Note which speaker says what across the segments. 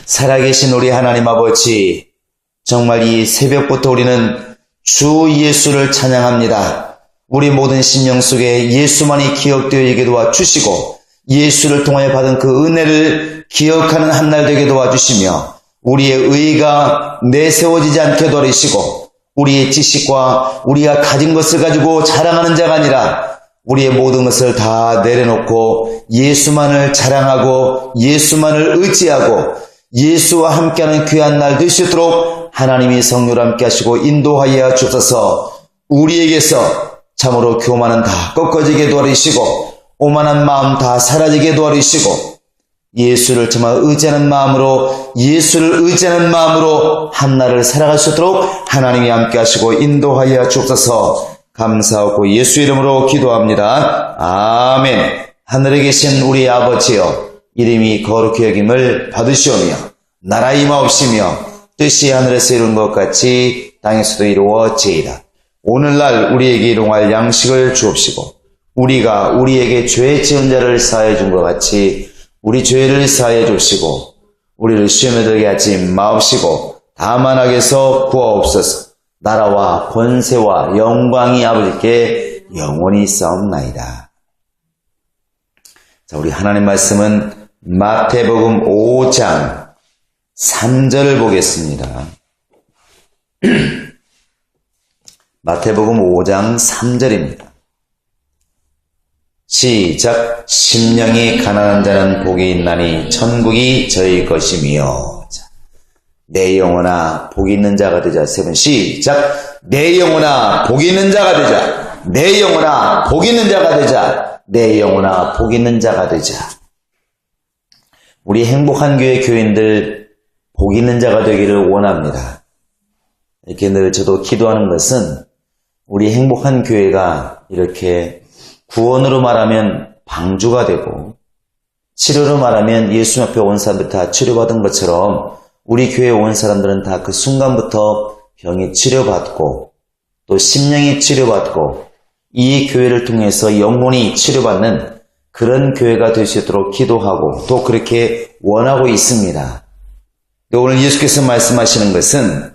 Speaker 1: 살아계신 우리 하나님 아버지, 정말 이 새벽부터 우리는 주 예수를 찬양합니다. 우리 모든 심령 속에 예수만이 기억되어지게 도와주시고 예수를 통하여 받은 그 은혜를 기억하는 한날 되게 도와주시며 우리의 의의가 내세워지지 않게 도와주시고 우리의 지식과 우리가 가진 것을 가지고 자랑하는 자가 아니라 우리의 모든 것을 다 내려놓고 예수만을 자랑하고 예수만을 의지하고 예수와 함께하는 귀한 날 되시도록 하나님이 성령을 함께 하시고 인도하여 주옵소서. 우리에게서 참으로 교만은 다 꺾어지게 도와주시고 오만한 마음 다 사라지게 도와주시고 예수를 정말 의지하는 마음으로 예수를 의지하는 마음으로 한날을 살아갈 수 있도록 하나님이 함께 하시고 인도하여 주옵소서. 감사하고 예수 이름으로 기도합니다. 아멘. 하늘에 계신 우리 아버지여, 이름이 거룩히 여김을 받으시오며 나라 임하옵시며 뜻이 하늘에서 이룬 것 같이 땅에서도 이루어지이다. 오늘날 우리에게 일용할 양식을 주옵시고 우리가 우리에게 죄 지은 자를 사하여 준 것 같이 우리 죄를 사하여 주시고 우리를 시험에 들게 하지 마옵시고 다만 악에서 구하옵소서. 나라와 권세와 영광이 아버지께 영원히 있사옵나이다. 자, 우리 하나님 말씀은 마태복음 5장 3절을 보겠습니다. 마태복음 5장 3절입니다. 시작. 심령이 가난한 자는 복이 있나니 천국이 저희 것이며. 내 영혼아 복이 있는 자가 되자. 세 번 시작. 내 영혼아 복이 있는 자가 되자. 내 영혼아 복이 있는 자가 되자. 내 영혼아 복이 있는 자가 되자. 우리 행복한 교회 교인들 복 있는 자가 되기를 원합니다. 이렇게 늘 저도 기도하는 것은 우리 행복한 교회가 이렇게 구원으로 말하면 방주가 되고 치료로 말하면 예수 앞에 온 사람들 다 치료받은 것처럼 우리 교회에 온 사람들은 다 그 순간부터 병이 치료받고 또 심령이 치료받고 이 교회를 통해서 영혼이 치료받는 그런 교회가 될 수 있도록 기도하고 또 그렇게 원하고 있습니다. 오늘 예수께서 말씀하시는 것은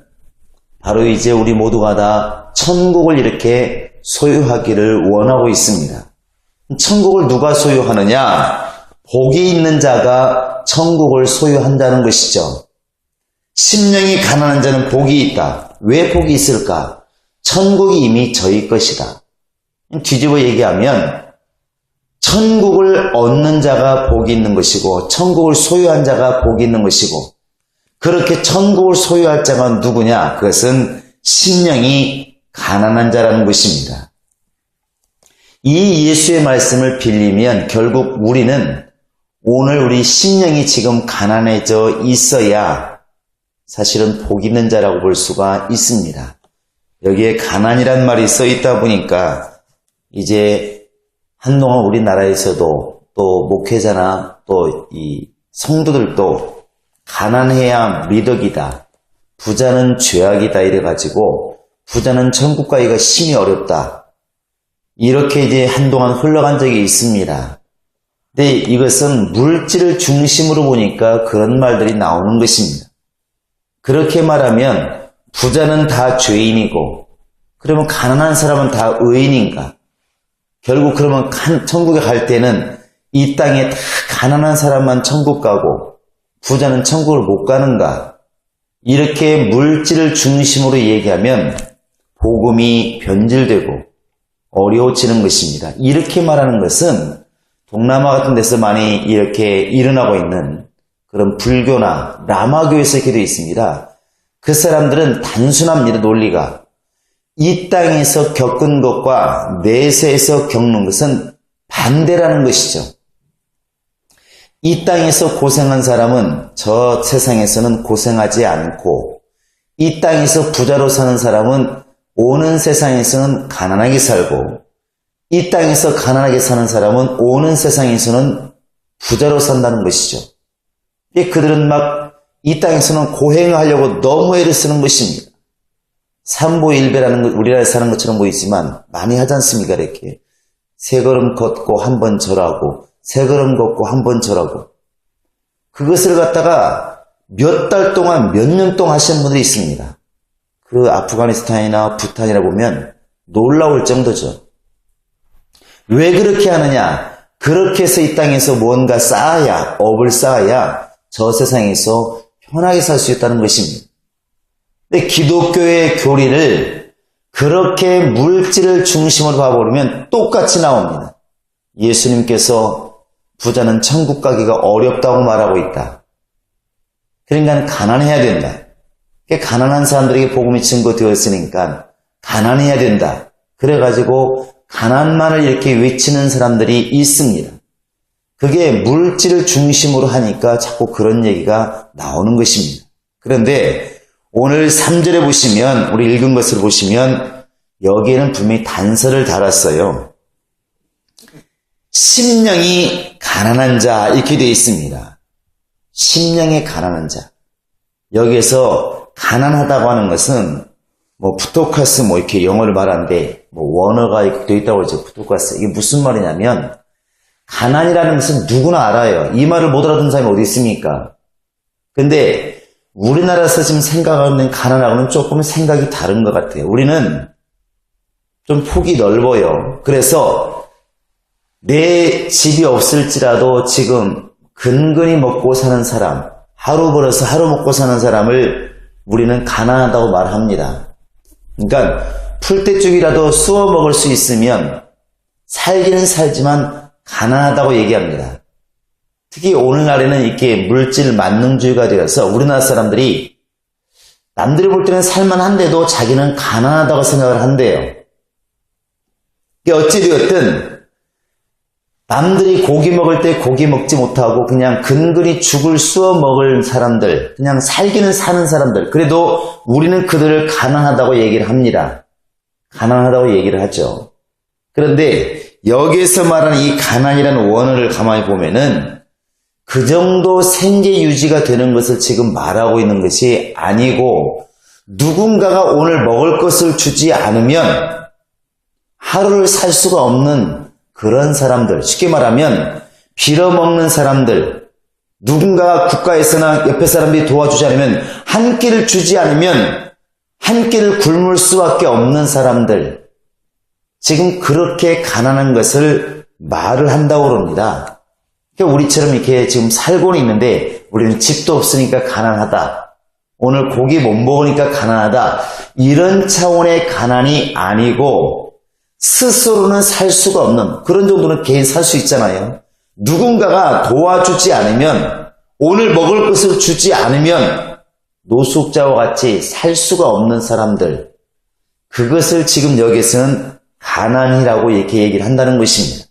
Speaker 1: 바로 이제 우리 모두가 다 천국을 이렇게 소유하기를 원하고 있습니다. 천국을 누가 소유하느냐? 복이 있는 자가 천국을 소유한다는 것이죠. 심령이 가난한 자는 복이 있다. 왜 복이 있을까? 천국이 이미 저희 것이다. 뒤집어 얘기하면 천국을 얻는 자가 복이 있는 것이고 천국을 소유한 자가 복이 있는 것이고 그렇게 천국을 소유할 자가 누구냐? 그것은 심령이 가난한 자라는 것입니다. 이 예수의 말씀을 빌리면 결국 우리는 오늘 우리 심령이 지금 가난해져 있어야 사실은 복 있는 자라고 볼 수가 있습니다. 여기에 가난이란 말이 써 있다 보니까 이제 한동안 우리나라에서도 또 목회자나 또 이 성도들도 가난해야 미덕이다. 부자는 죄악이다 이래가지고 부자는 천국 가기가 심히 어렵다. 이렇게 이제 한동안 흘러간 적이 있습니다. 근데 이것은 물질을 중심으로 보니까 그런 말들이 나오는 것입니다. 그렇게 말하면 부자는 다 죄인이고 그러면 가난한 사람은 다 의인인가? 결국 그러면 천국에 갈 때는 이 땅에 다 가난한 사람만 천국 가고 부자는 천국을 못 가는가? 이렇게 물질을 중심으로 얘기하면 복음이 변질되고 어려워지는 것입니다. 이렇게 말하는 것은 동남아 같은 데서 많이 이렇게 일어나고 있는 그런 불교나 라마교에서 이렇게 되어 있습니다. 그 사람들은 단순한 논리가 이 땅에서 겪은 것과 내세에서 겪는 것은 반대라는 것이죠. 이 땅에서 고생한 사람은 저 세상에서는 고생하지 않고 이 땅에서 부자로 사는 사람은 오는 세상에서는 가난하게 살고 이 땅에서 가난하게 사는 사람은 오는 세상에서는 부자로 산다는 것이죠. 그들은 막 이 땅에서는 고행을 하려고 너무 애를 쓰는 것입니다. 삼보일배라는 것, 우리나라에 사는 것처럼 보이지만 많이 하지 않습니까? 이렇게 세 걸음 걷고 한 번 절하고 세 걸음 걷고 한 번 절하고 그것을 갖다가 몇 달 동안, 몇 년 동안 하시는 분들이 있습니다. 그 아프가니스탄이나 부탄이라 보면 놀라울 정도죠. 왜 그렇게 하느냐? 그렇게 해서 이 땅에서 뭔가 쌓아야, 업을 쌓아야 저 세상에서 편하게 살 수 있다는 것입니다. 근데 기독교의 교리를 그렇게 물질을 중심으로 봐버리면 똑같이 나옵니다. 예수님께서 부자는 천국 가기가 어렵다고 말하고 있다. 그러니까 가난해야 된다. 가난한 사람들에게 복음이 증거되었으니까 가난해야 된다. 그래가지고 가난만을 이렇게 외치는 사람들이 있습니다. 그게 물질을 중심으로 하니까 자꾸 그런 얘기가 나오는 것입니다. 그런데 오늘 3절에 보시면, 우리 읽은 것을 보시면 여기에는 분명히 단서를 달았어요. 심령이 가난한 자, 이렇게 되어 있습니다. 심령이 가난한 자. 여기에서 가난하다고 하는 것은 부토카스 이렇게 영어를 말하는데 원어가 되어 있다고 그러죠. 부토카스. 이게 무슨 말이냐면 가난이라는 것은 누구나 알아요. 이 말을 못 알아듣는 사람이 어디 있습니까? 근데 우리나라에서 지금 생각하는 가난하고는 조금 생각이 다른 것 같아요. 우리는 좀 폭이 넓어요. 그래서 내 집이 없을지라도 지금 근근히 먹고 사는 사람, 하루 벌어서 하루 먹고 사는 사람을 우리는 가난하다고 말합니다. 그러니까 풀떼죽이라도 쑤어 먹을 수 있으면 살기는 살지만 가난하다고 얘기합니다. 특히 오늘날에는 이렇게 물질 만능주의가 되어서 우리나라 사람들이 남들이 볼 때는 살만한데도 자기는 가난하다고 생각을 한대요. 어찌되었든 남들이 고기 먹을 때 고기 먹지 못하고 그냥 근근히 죽을 쑤어 먹을 사람들, 그냥 살기는 사는 사람들, 그래도 우리는 그들을 가난하다고 얘기를 합니다. 가난하다고 얘기를 하죠. 그런데 여기에서 말하는 이 가난이라는 원어를 가만히 보면은 그 정도 생계 유지가 되는 것을 지금 말하고 있는 것이 아니고, 누군가가 오늘 먹을 것을 주지 않으면 하루를 살 수가 없는 그런 사람들, 쉽게 말하면 빌어먹는 사람들, 누군가가 국가에서나 옆에 사람들이 도와주지 않으면, 한 끼를 주지 않으면 한 끼를 굶을 수밖에 없는 사람들, 지금 그렇게 가난한 것을 말을 한다고 그럽니다. 우리처럼 이렇게 지금 살고는 있는데 우리는 집도 없으니까 가난하다, 오늘 고기 못 먹으니까 가난하다, 이런 차원의 가난이 아니고 스스로는 살 수가 없는 그런 정도는 개인 살 수 있잖아요. 누군가가 도와주지 않으면, 오늘 먹을 것을 주지 않으면 노숙자와 같이 살 수가 없는 사람들, 그것을 지금 여기서는 가난이라고 이렇게 얘기를 한다는 것입니다.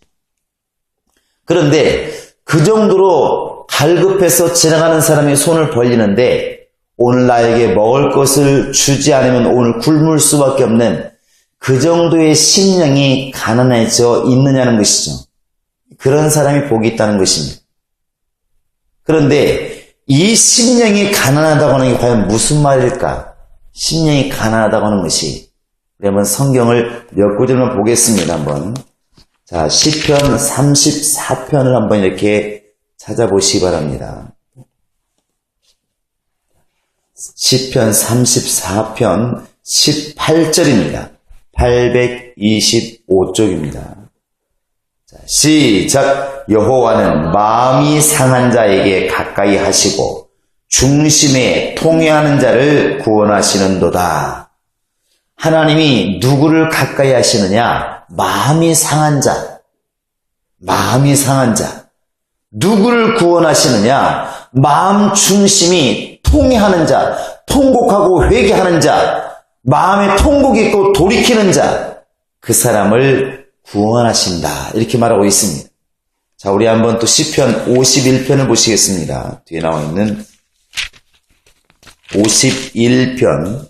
Speaker 1: 그런데 그 정도로 갈급해서 지나가는 사람이 손을 벌리는데 오늘 나에게 먹을 것을 주지 않으면 오늘 굶을 수밖에 없는 그 정도의 심령이 가난해져 있느냐는 것이죠. 그런 사람이 복이 있다는 것입니다. 그런데 이 심령이 가난하다고 하는 게 과연 무슨 말일까? 심령이 가난하다고 하는 것이, 우리 한번 성경을 몇 구절만 보겠습니다. 한번. 자, 시편 34편을 한번 이렇게 찾아보시기 바랍니다. 시편 34편 18절입니다. 825쪽입니다. 자, 시작. 여호와는 마음이 상한 자에게 가까이 하시고 중심에 통회하는 자를 구원하시는도다. 하나님이 누구를 가까이 하시느냐? 마음이 상한 자. 마음이 상한 자. 누구를 구원하시느냐? 마음 중심이 통회하는 자, 통곡하고 회개하는 자, 마음에 통곡이 있고 돌이키는 자, 그 사람을 구원하신다, 이렇게 말하고 있습니다. 자, 우리 한번 또 시편 51편을 보시겠습니다. 뒤에 나와 있는 51편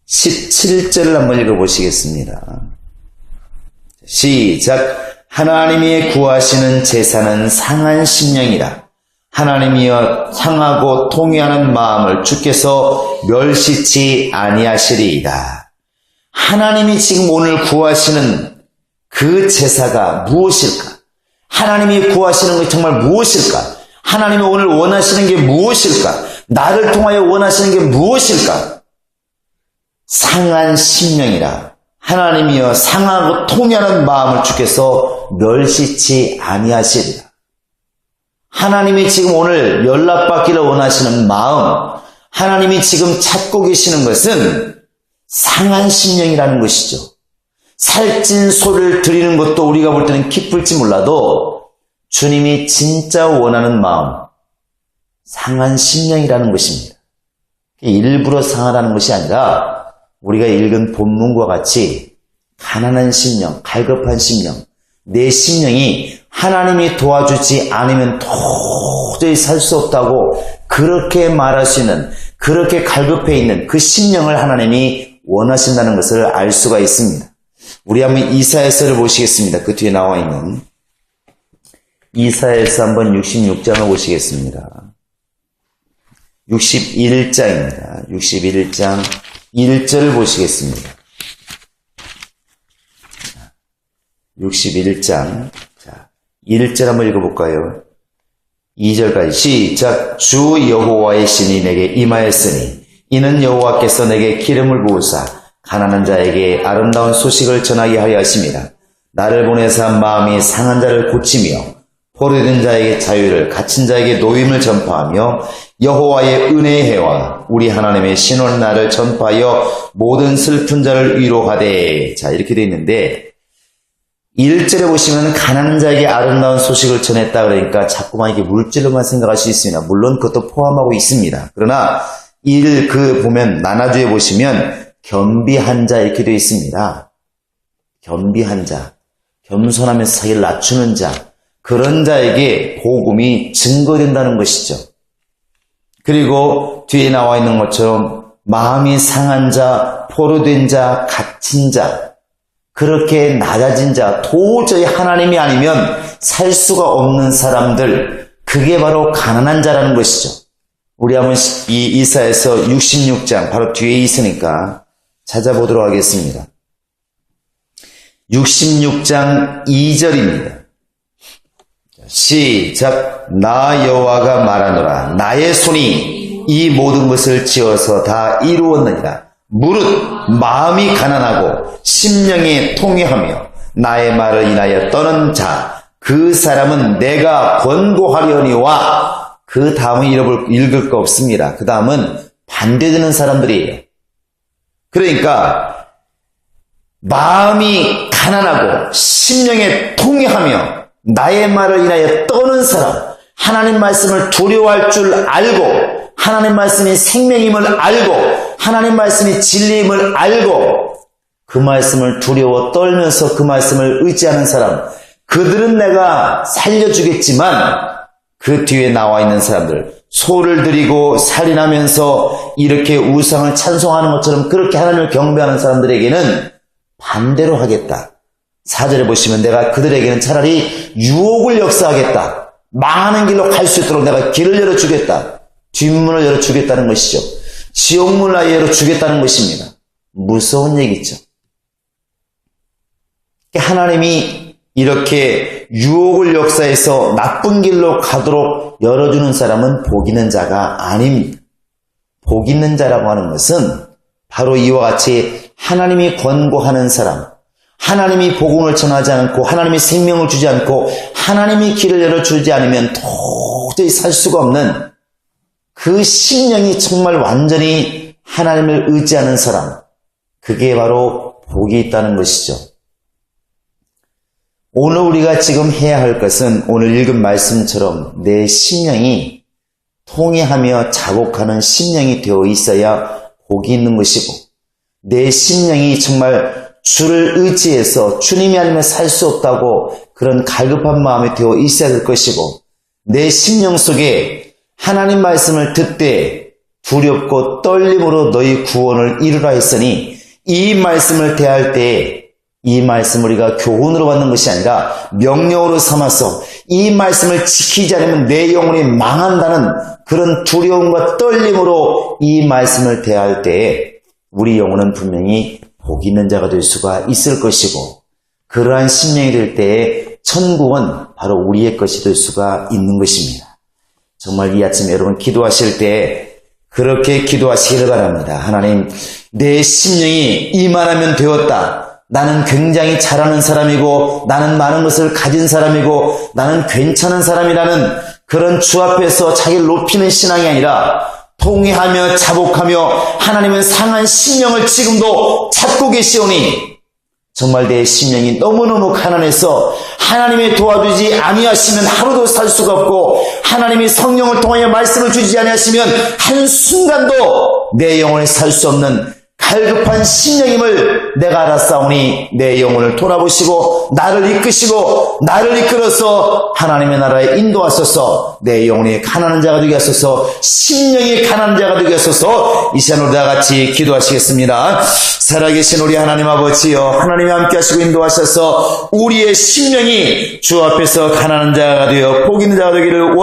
Speaker 1: 17절을 한번 읽어보시겠습니다. 시작. 하나님이 구하시는 제사는 상한 심령이라. 하나님이여 상하고 통회하는 마음을 주께서 멸시치 아니하시리이다. 하나님이 지금 오늘 구하시는 그 제사가 무엇일까? 하나님이 구하시는 것이 정말 무엇일까? 하나님이 오늘 원하시는 게 무엇일까? 나를 통하여 원하시는 게 무엇일까? 상한 심령이라 하나님이여 상하고 통회하는 마음을 주께서 멸시치 아니하시리라. 하나님이 지금 오늘 연락받기를 원하시는 마음, 하나님이 지금 찾고 계시는 것은 상한 심령이라는 것이죠. 살찐 소리를 드리는 것도 우리가 볼 때는 기쁠지 몰라도 주님이 진짜 원하는 마음, 상한 심령이라는 것입니다. 일부러 상하다는 것이 아니라 우리가 읽은 본문과 같이 가난한 심령, 갈급한 심령, 내 심령이 하나님이 도와주지 않으면 도저히 살 수 없다고 그렇게 말할 수 있는, 그렇게 갈급해 있는 그 심령을 하나님이 원하신다는 것을 알 수가 있습니다. 우리 한번 이사야서를 보시겠습니다. 그 뒤에 나와 있는 이사야서 한번 66장을 보시겠습니다. 61장입니다. 61장 1절을 보시겠습니다. 61장 1절 한번 읽어볼까요? 2절까지 시작. 주 여호와의 신이 내게 임하였으니 이는 여호와께서 내게 기름을 부으사 가난한 자에게 아름다운 소식을 전하게 하려 하심이라. 나를 보내사 마음이 상한 자를 고치며 포로된 자에게 자유를, 갇힌 자에게 노임을 전파하며 여호와의 은혜의 해와 우리 하나님의 신원 날을 전파하여 모든 슬픈 자를 위로하되. 자, 이렇게 되어 있는데 1절에 보시면 가난한 자에게 아름다운 소식을 전했다 그러니까 자꾸만 이게 물질로만 생각할 수 있습니다. 물론 그것도 포함하고 있습니다. 그러나 보면 나나주에 보시면 겸비한 자 이렇게 되어 있습니다. 겸비한 자, 겸손하면서 자기를 낮추는 자, 그런 자에게 복음이 증거된다는 것이죠. 그리고 뒤에 나와 있는 것처럼 마음이 상한 자, 포로된 자, 갇힌 자, 그렇게 낮아진 자, 도저히 하나님이 아니면 살 수가 없는 사람들, 그게 바로 가난한 자라는 것이죠. 우리 한번 이 이사야서 66장 바로 뒤에 있으니까 찾아보도록 하겠습니다. 66장 2절입니다. 시작. 나 여호와가 말하노라. 나의 손이 이 모든 것을 지어서 다 이루었느니라. 무릇 마음이 가난하고 심령이 통회하며 나의 말을 인하여 떠는 자, 그 사람은 내가 권고하려니와. 그 다음은 읽을 거 없습니다. 그 다음은 반대되는 사람들이에요. 그러니까 마음이 가난하고 심령에 통회하며 나의 말을 인하여 떠는 사람, 하나님 말씀을 두려워할 줄 알고 하나님 말씀이 생명임을 알고 하나님 말씀이 진리임을 알고 그 말씀을 두려워 떨면서 그 말씀을 의지하는 사람, 그들은 내가 살려주겠지만 그 뒤에 나와 있는 사람들, 소를 드리고 살인하면서 이렇게 우상을 찬송하는 것처럼 그렇게 하나님을 경배하는 사람들에게는 반대로 하겠다. 4절에 보시면 내가 그들에게는 차라리 유혹을 역사하겠다. 많은 길로 갈 수 있도록 내가 길을 열어주겠다. 뒷문을 열어주겠다는 것이죠. 지옥문을 열어주겠다는 것입니다. 무서운 얘기죠. 하나님이 이렇게 유혹을 역사해서 나쁜 길로 가도록 열어주는 사람은 복 있는 자가 아닙니다. 복 있는 자라고 하는 것은 바로 이와 같이 하나님이 권고하는 사람, 하나님이 복음을 전하지 않고 하나님이 생명을 주지 않고 하나님이 길을 열어주지 않으면 도저히 살 수가 없는 그 심령이 정말 완전히 하나님을 의지하는 사람, 그게 바로 복이 있다는 것이죠. 오늘 우리가 지금 해야 할 것은 오늘 읽은 말씀처럼 내 심령이 통회하며 자복하는 심령이 되어 있어야 복이 있는 것이고, 내 심령이 정말 주를 의지해서 주님이 아니면 살 수 없다고 그런 갈급한 마음이 되어 있어야 될 것이고, 내 심령 속에 하나님 말씀을 듣되 두렵고 떨림으로 너희 구원을 이루라 했으니 이 말씀을 대할 때에 이 말씀을 우리가 교훈으로 받는 것이 아니라 명령으로 삼아서 이 말씀을 지키지 않으면 내 영혼이 망한다는 그런 두려움과 떨림으로 이 말씀을 대할 때에 우리 영혼은 분명히 복 있는 자가 될 수가 있을 것이고, 그러한 심령이 될 때에 천국은 바로 우리의 것이 될 수가 있는 것입니다. 정말 이 아침에 여러분 기도하실 때 그렇게 기도하시기를 바랍니다. 하나님, 내 심령이 이만하면 되었다. 나는 굉장히 잘하는 사람이고 나는 많은 것을 가진 사람이고 나는 괜찮은 사람이라는 그런 주 앞에서 자기를 높이는 신앙이 아니라 통회하며 자복하며 하나님은 상한 심령을 지금도 찾고 계시오니 정말 내 심령이 너무너무 가난해서 하나님이 도와주지 아니하시면 하루도 살 수가 없고 하나님이 성령을 통하여 말씀을 주지 아니하시면 한순간도 내 영혼을 살 수 없는 갈급한 심령임을 내가 알았사오니 내 영혼을 돌아보시고 나를 이끄시고 나를 이끌어서 하나님의 나라에 인도하소서. 내 영혼이 가난한 자가 되게 하소서. 심령이 가난한 자가 되게 하소서. 이 시간 우리 다 같이 기도하시겠습니다. 살아계신 우리 하나님 아버지여, 하나님이 함께 하시고 인도하셔서 우리의 심령이 주 앞에서 가난한 자가 되어 복 있는 자가 되기를